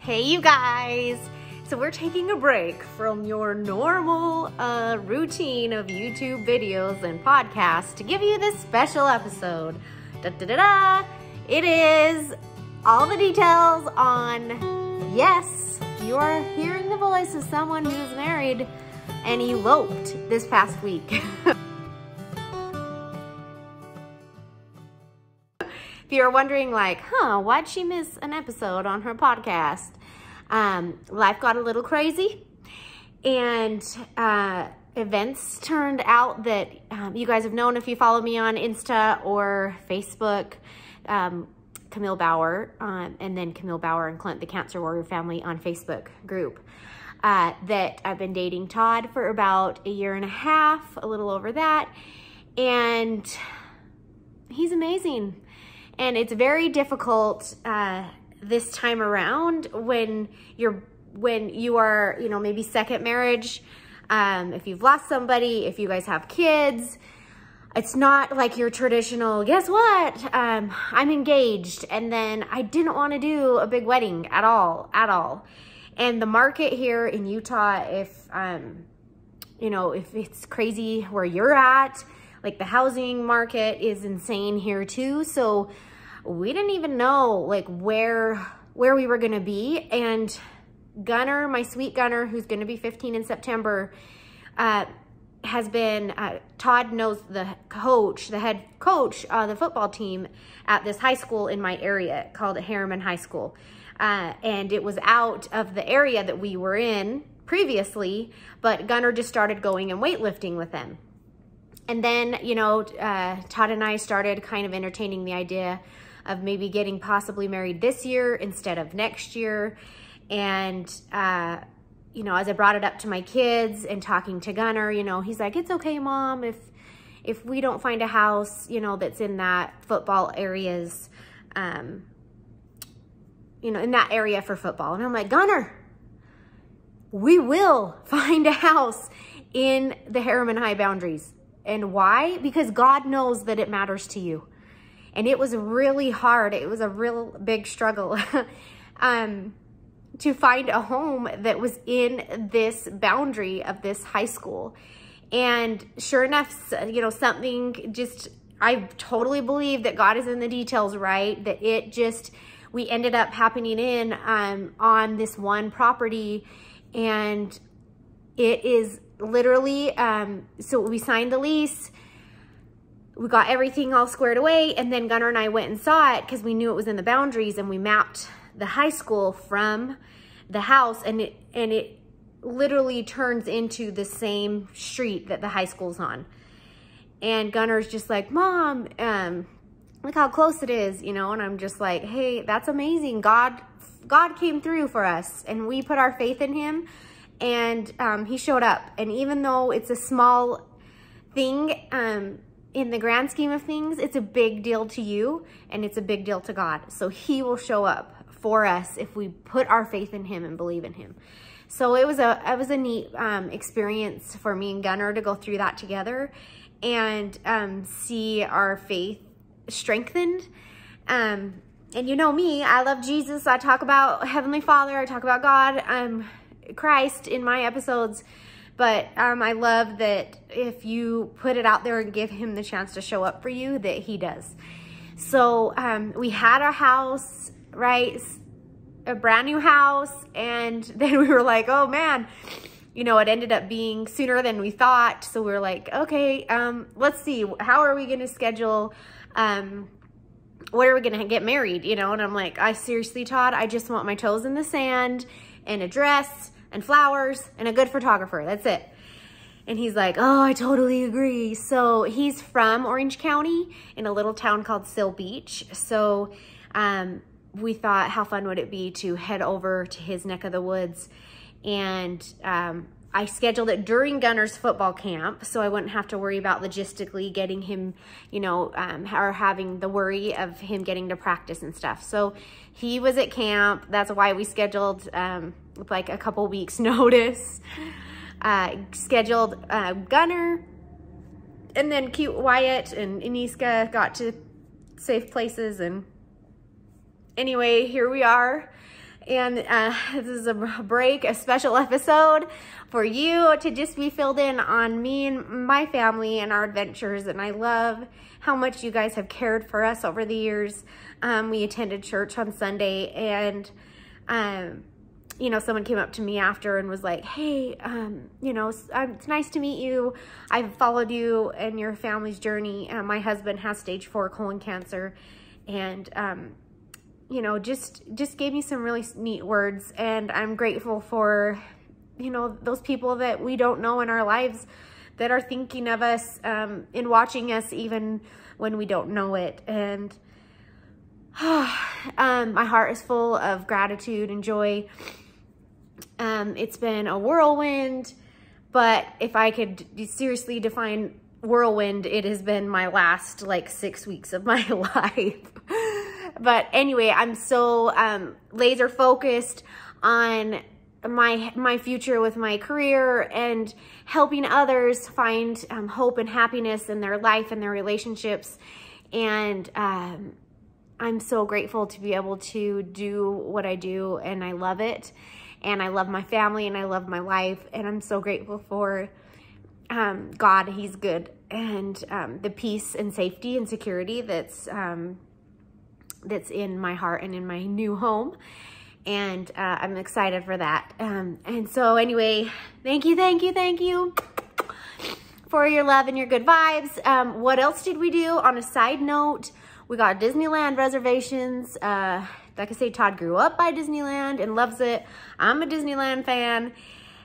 Hey you guys! So we're taking a break from your normal routine of YouTube videos and podcasts to give you this special episode. Da-da-da-da! It is all the details on, yes, you are hearing the voice of someone who's married and eloped this past week. If you're wondering like, why'd she miss an episode on her podcast? Life got a little crazy and events turned out that you guys have known if you follow me on Insta or Facebook, Kamille Bauer, and then Kamille Bauer and Clint, the Cancer Warrior Family on Facebook group, that I've been dating Todd for about a year and a half, a little over that, and he's amazing. And it's very difficult this time around when you are, maybe second marriage, if you've lost somebody, if you guys have kids. It's not like your traditional, guess what? I'm engaged, and then I didn't want to do a big wedding at all. And the market here in Utah, if it's crazy where you're at, like the housing market is insane here too. So we didn't even know like where we were gonna be. And Gunner, my sweet Gunner, who's gonna be 15 in September, has been, Todd knows the head coach, the football team at this high school in my area called Harriman High School. And it was out of the area that we were in previously, but Gunner just started going and weightlifting with them. And then, Todd and I started kind of entertaining the idea of maybe getting possibly married this year instead of next year. And, as I brought it up to my kids and talking to Gunner, he's like, it's okay, Mom, if we don't find a house, that's in that football areas, in that area for football. And I'm like, Gunner, we will find a house in the Harriman High boundaries. And why? Because God knows that it matters to you. And it was really hard. It was a real big struggle to find a home that was in this boundary of this high school. And sure enough, I totally believe that God is in the details, right? That we ended up happening in on this one property, and it is literally, so we signed the lease, we got everything all squared away, and then Gunner and I went and saw it because we knew it was in the boundaries, and we mapped the high school from the house, and it literally turns into the same street that the high school's on. And Gunner's just like, Mom, look how close it is, and I'm just like, hey, that's amazing. God came through for us, and we put our faith in him. And he showed up. And even though it's a small thing, in the grand scheme of things, it's a big deal to you and it's a big deal to God. So he will show up for us if we put our faith in him and believe in him. So it was a neat experience for me and Gunner to go through that together and see our faith strengthened. And you know me, I love Jesus. I talk about Heavenly Father. I talk about God. Christ in my episodes, but I love that if you put it out there and give him the chance to show up for you, that he does. So we had our house, right, a brand new house, and then we were like, oh man, it ended up being sooner than we thought. So we were like, okay, let's see, how are we gonna schedule, where are we gonna get married, and I'm like, seriously, Todd, I just want my toes in the sand and a dress and flowers and a good photographer. That's it. And he's like, oh, I totally agree. So he's from Orange County in a little town called Seal Beach. So we thought, how fun would it be to head over to his neck of the woods? And I scheduled it during Gunner's football camp, so I wouldn't have to worry about logistically getting him, or having the worry of him getting to practice and stuff. So he was at camp. That's why we scheduled with like a couple weeks notice, scheduled Gunner, and then cute Wyatt and Aniska got to safe places. And anyway, here we are. And this is a break, a special episode for you to just be filled in on me and my family and our adventures. And I love how much you guys have cared for us over the years. We attended church on Sunday, and you know, someone came up to me after and was like, hey, you know, it's nice to meet you. I've followed you and your family's journey. My husband has stage 4 colon cancer, and you know, just gave me some really neat words. And I'm grateful for, you know, those people that we don't know in our lives that are thinking of us and watching us even when we don't know it. And my heart is full of gratitude and joy. It's been a whirlwind, but if I could seriously define whirlwind, it has been my last like 6 weeks of my life. But anyway, I'm so laser focused on my future with my career and helping others find hope and happiness in their life and their relationships. And I'm so grateful to be able to do what I do, and I love it. And I love my family, and I love my life. And I'm so grateful for God. He's good. And the peace and safety and security that's in my heart and in my new home. And I'm excited for that. And so anyway, thank you for your love and your good vibes. What else did we do? On a side note, we got Disneyland reservations. Like I say, Todd grew up by Disneyland and loves it. I'm a Disneyland fan.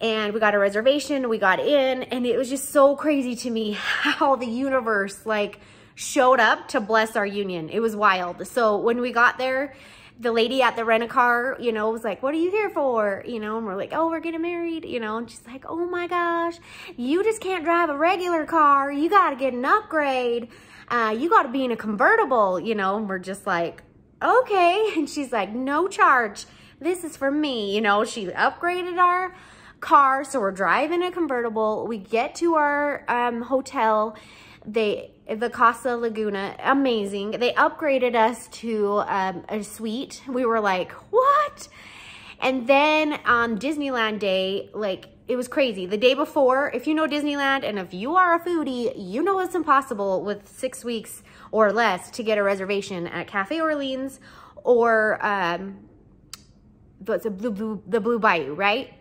And we got a reservation, we got in, and it was just so crazy to me how the universe like showed up to bless our union. It was wild. So when we got there, the lady at the rent-a-car, you know, was like, what are you here for? You know, and we're like, oh, we're getting married, you know, and she's like, oh my gosh, you just can't drive a regular car. You got to get an upgrade. You got to be in a convertible, you know, and we're just like, okay. And she's like, no charge. This is for me. You know, she upgraded our car. So we're driving a convertible. We get to our hotel. The Casa Laguna, amazing. They upgraded us to a suite. We were like, what? And then on Disneyland day, like, it was crazy. The day before, if you know Disneyland and if you are a foodie, you know it's impossible with 6 weeks or less to get a reservation at Cafe Orleans or the Blue Bayou, right?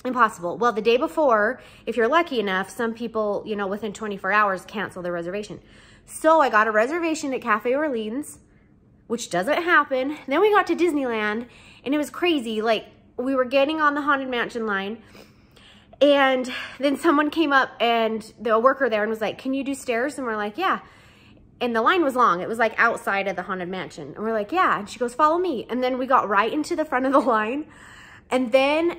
Impossible. Well, the day before, if you're lucky enough, some people, you know, within 24 hours cancel their reservation. So I got a reservation at Cafe Orleans, which doesn't happen. Then we got to Disneyland, and it was crazy. Like, we were getting on the Haunted Mansion line, and then someone came up, and the worker there, and was like, can you do stairs? And we're like, yeah. And the line was long. It was like outside of the Haunted Mansion. And we're like, yeah. And she goes, follow me. And then we got right into the front of the line. And then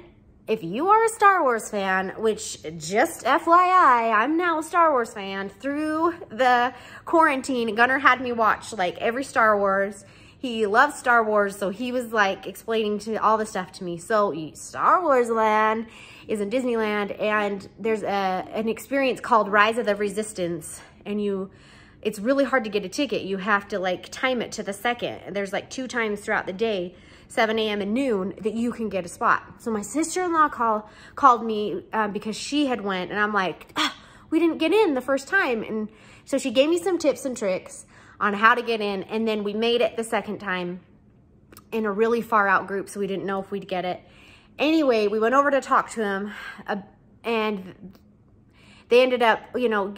if you are a Star Wars fan, which just FYI, I'm now a Star Wars fan. Through the quarantine, Gunnar had me watch like every Star Wars. He loves Star Wars, so he was like explaining to all the stuff to me. So Star Wars Land is in Disneyland, and there's an experience called Rise of the Resistance, and it's really hard to get a ticket. You have to like time it to the second. There's like 2 times throughout the day, 7 a.m. and noon, that you can get a spot. So my sister-in-law called me because she had went, and I'm like, we didn't get in the first time. And so she gave me some tips and tricks on how to get in, and then we made it the second time in a really far out group, so we didn't know if we'd get it. Anyway, we went over to talk to him, and they ended up, you know,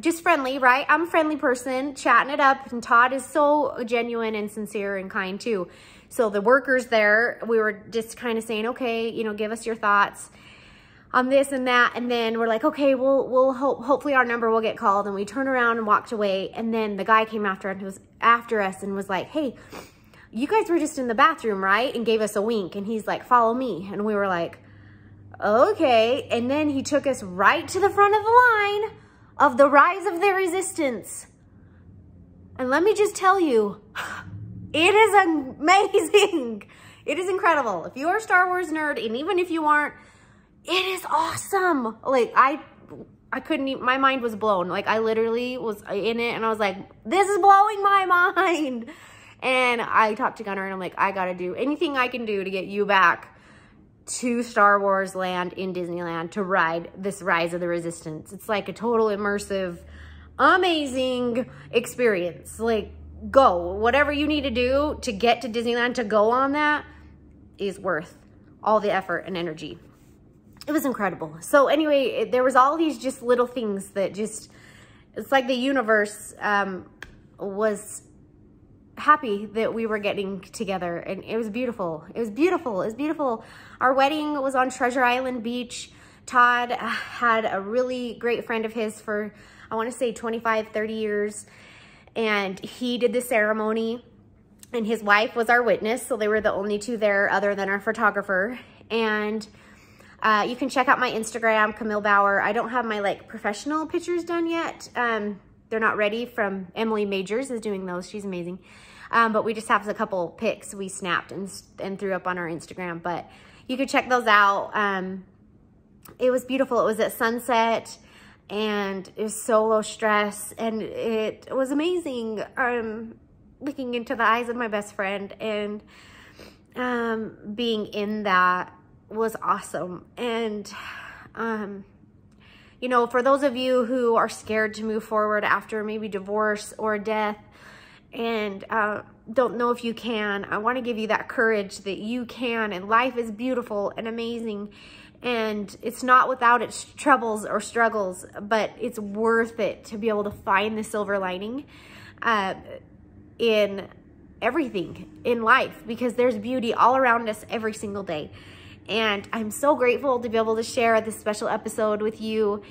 just friendly, right? I'm a friendly person, chatting it up, and Todd is so genuine and sincere and kind too. So the workers there, we were just kind of saying, okay, you know, give us your thoughts on this and that. And then we're like, okay, we'll hopefully our number will get called. And we turned around and walked away. And then the guy came after us and was like, hey, you guys were just in the bathroom, right? And gave us a wink. And he's like, follow me. And we were like, okay. And then he took us right to the front of the line of the Rise of the Resistance. And let me just tell you, it is amazing. It is incredible. If you're a Star Wars nerd, and even if you aren't, it is awesome. Like, I couldn't even, my mind was blown. Like, I literally was in it, and I was like, this is blowing my mind. And I talked to Gunnar and I'm like, I gotta do anything I can do to get you back to Star Wars land in Disneyland to ride this Rise of the Resistance. It's like a total immersive, amazing experience. Like, go. Whatever you need to do to get to Disneyland to go on that is worth all the effort and energy. It was incredible. So anyway, there was all these just little things that just, it's like the universe was happy that we were getting together, and it was beautiful. It was beautiful. It was beautiful. Our wedding was on Treasure Island Beach. Todd had a really great friend of his for, I want to say 25, 30 years. And he did the ceremony, and his wife was our witness. So they were the only two there other than our photographer. And you can check out my Instagram, Kamille Bauer. I don't have my like professional pictures done yet. They're not ready. From Emily Majors is doing those. She's amazing. But we just have a couple pics we snapped and threw up on our Instagram. But you could check those out. It was beautiful. It was at sunset, and it was so low stress, and it was amazing. Looking into the eyes of my best friend and being in that was awesome. And you know, for those of you who are scared to move forward after maybe divorce or death and don't know if you can, I want to give you that courage that you can, and life is beautiful and amazing, and it's not without its troubles or struggles, but it's worth it to be able to find the silver lining in everything in life, because there's beauty all around us every single day. And I'm so grateful to be able to share this special episode with you.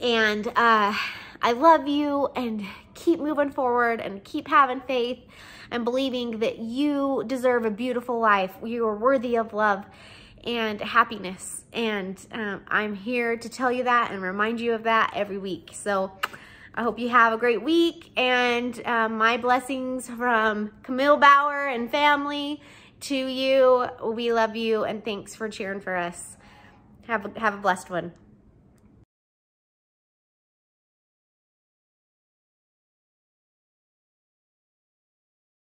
And I love you, and keep moving forward and keep having faith and believing that you deserve a beautiful life. You are worthy of love and happiness. And I'm here to tell you that and remind you of that every week. So I hope you have a great week, and my blessings from Kamille Bauer and family to you. We love you, and thanks for cheering for us. Have a blessed one.